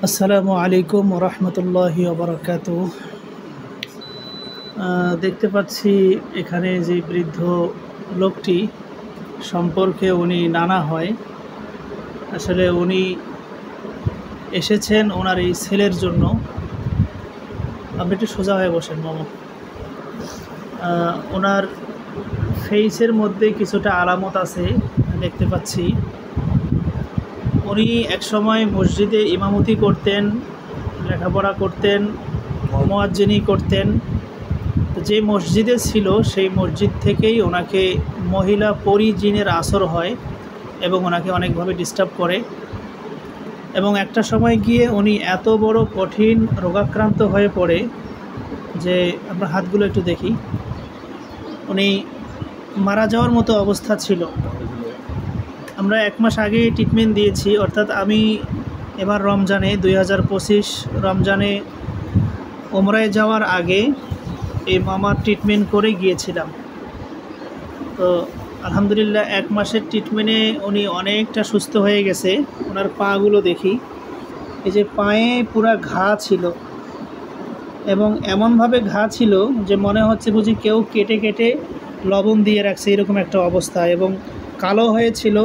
আসসালামু আলাইকুম রহমতুল্লাহি ওবরাকাতুহু। দেখতে পাচ্ছি এখানে যে বৃদ্ধ লোকটি সম্পর্কে উনি নানা হয়। আসলে উনি এসেছেন ওনার এই ছেলের জন্য। আপনি একটু সোজা হয়ে বসেন মামা। ওনার ফেসের মধ্যে কিছুটা আলামত আছে দেখতে পাচ্ছি। উনি একসময় মসজিদে ইমামতি করতেন, লেখাপড়া করতেন, মুয়াজ্জিনি করতেন। যে মসজিদে ছিল সেই মসজিদ থেকেই ওনাকে মহিলা পরি জিনের আসর হয় এবং ওনাকে অনেকভাবে ডিস্টার্ব করে। এবং একটা সময় গিয়ে উনি এত বড় কঠিন রোগাক্রান্ত হয়ে পড়ে যে, আমরা হাতগুলো একটু দেখি, উনি মারা যাওয়ার মতো অবস্থা ছিল। আমরা 1 মাস আগে ট্রিটমেন্ট দিয়েছি, অর্থাৎ আমি এবার রমজানে 2025 রমজানে ওমরায় যাওয়ার আগে এই মামার ট্রিটমেন্ট করে গিয়েছিলাম। তো আলহামদুলিল্লাহ 1 মাসের ট্রিটমেন্টে উনি অনেকটা সুস্থ হয়ে গেছে। ওনার পাগুলো দেখি, এই যে পায়ে পুরা ঘা ছিল এবং এমনভাবে ঘা ছিল যে মনে হচ্ছে বুঝি কেউ কেটে কেটে লবণ দিয়ে রাখছে, এরকম একটা অবস্থা, এবং কালো হয়েছিল।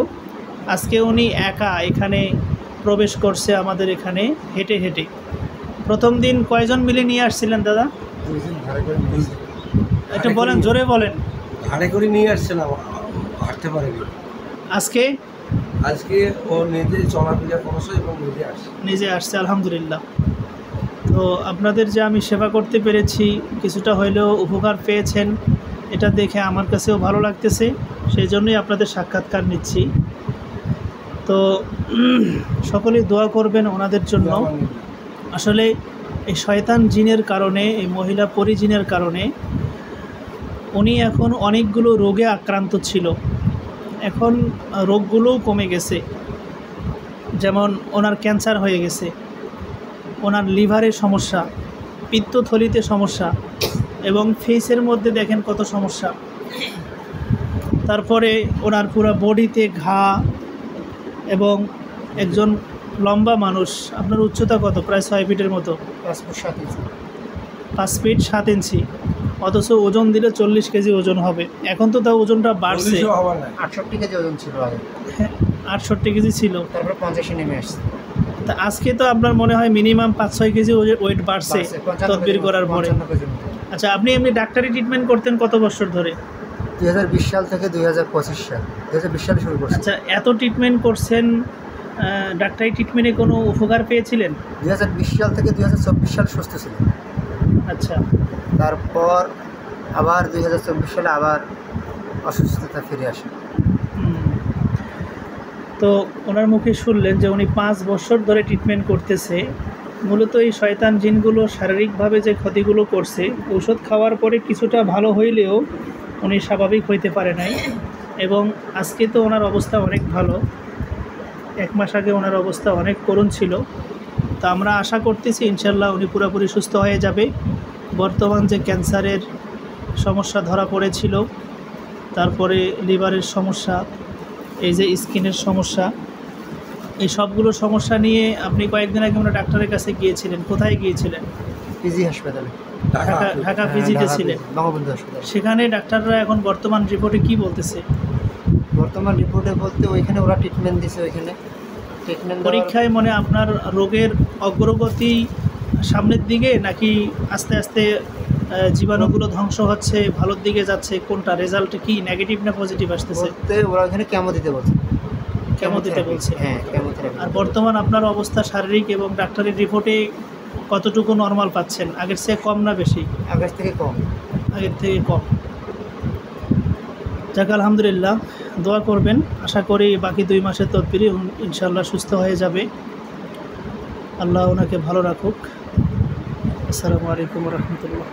আজকে উনি একা এখানে প্রবেশ করছে আমাদের এখানে হেঁটে হেঁটে। প্রথম দিন কয়জন মিলে নিয়ে আসছিলেন দাদা? এটা বলেন, জোরে বলেন। ভাড়া করে নিয়ে আসছিলাম, হাঁটতে পারেনি। আজকে ও নিজে চলাফেরা করছে এবং নিজে আসছে আলহামদুলিল্লাহ। তো আপনাদের যে আমি সেবা করতে পেরেছি, কিছুটা হইলেও উপকার পেয়েছেন, এটা দেখে আমার কাছেও ভালো লাগতেছে। সেই জন্যই আপনাদের সাক্ষাৎকার নিচ্ছি। তো সকলেই দোয়া করবেন ওনাদের জন্য। আসলে এই শয়তান জিনের কারণে, এই মহিলা পরি জিনের কারণে উনি এখন অনেকগুলো রোগে আক্রান্ত ছিল। এখন রোগগুলোও কমে গেছে। যেমন ওনার ক্যান্সার হয়ে গেছে, ওনার লিভারের সমস্যা, পিত্তথলিতে সমস্যা, এবং ফেসের মধ্যে দেখেন কত সমস্যা। তারপরে ওনার পুরো বডিতে ঘা, এবং একজন লম্বা মানুষ। আপনার উচ্চতা কত? প্রায় 6 ফিটের মতো। 5 ফিট 7 ইঞ্চি, অথচ ওজন দিলে 40 কেজি ওজন হবে। এখন তো তার ওজনটা বাড়ছে। 68 কেজি ওজন ছিল আগে। হ্যাঁ, 68 কেজি ছিল, তারপরে 85 নেমে আসছে। তা আজকে তো আপনার মনে হয় মিনিমাম 5-6 কেজি ওয়েট বাড়ছে তদবির করার পরে। আচ্ছা, আপনি এমনি ডাক্তারি ট্রিটমেন্ট করতেন কত বছর ধরে? 2020 সাল থেকে 2025 সাল, 2020 সালে শুরু করছি। আচ্ছা, এত ট্রিটমেন্ট করছেন, ডাক্তারি ট্রিটমেন্টে কোনো উপকার পেয়েছিলেন? 2020 সাল থেকে 2024 সাল সুস্থ ছিলেন। আচ্ছা, তারপর আবার 2024 সালে আবার অসুস্থতা ফিরে আসে। তো ওনার মুখে শুনলেন যে উনি 5 বছর ধরে ট্রিটমেন্ট করতেছে। মূলত এই শয়তান জিনগুলো শারীরিকভাবে যে ক্ষতিগুলো করছে, ঔষধ খাওয়ার পরে কিছুটা ভালো হইলেও উনি স্বাভাবিক হইতে পারে নাই। এবং আজকে তো ওনার অবস্থা অনেক ভালো। 1 মাস আগে ওনার অবস্থা অনেক করুণ ছিল। তো আমরা আশা করতেছি ইনশাল্লাহ উনি পুরোপুরি সুস্থ হয়ে যাবে। বর্তমান যে ক্যান্সারের সমস্যা ধরা পড়েছিল, তারপরে লিভারের সমস্যা, এই যে স্কিনের সমস্যা, এই সবগুলো সমস্যা নিয়ে আপনি কয়েকদিন আগে আমরা ডাক্তারের কাছে গিয়েছিলেন। কোথায় গিয়েছিলেন? পিজি হাসপাতালে, ঢাকা পিজিতে ছিলেন। বঙ্গবন্ধু হাসপাতাল। সেখানে ডাক্তাররা এখন বর্তমান রিপোর্টে কি বলতেছে? বর্তমান রিপোর্টে বলতে ওইখানে ওরা ট্রিটমেন্ট দিছে। ওইখানে ট্রিটমেন্ট পরীক্ষায় মানে আপনার রোগের অগ্রগতি সামনের দিকে, নাকি আস্তে আস্তে জীবাণুগুলো ধ্বংস হচ্ছে, ভালোর দিকে যাচ্ছে? কোনটা রেজাল্ট কি, নেগেটিভ না পজিটিভ আসতেছে? ওরা ওখানে কেমো দিতে বলছে। কেমো দিতে বলছে? হ্যাঁ, কেমোথেরাপি। আর বর্তমান আপনার অবস্থা শারীরিক এবং ডাক্তারের রিপোর্টে কতটুকু নর্মাল পাচ্ছেন? আগের চেয়ে কম না বেশি? আগের থেকে কম। আগের থেকে কম। যাক, আলহামদুলিল্লাহ, দোয়া করবেন। আশা করি বাকি 2 মাসের তদবিরে ইনশাআল্লাহ সুস্থ হয়ে যাবে। আল্লাহ ওনাকে ভালো রাখুক। আসসালামু আলাইকুম রহমতুল্লাহ।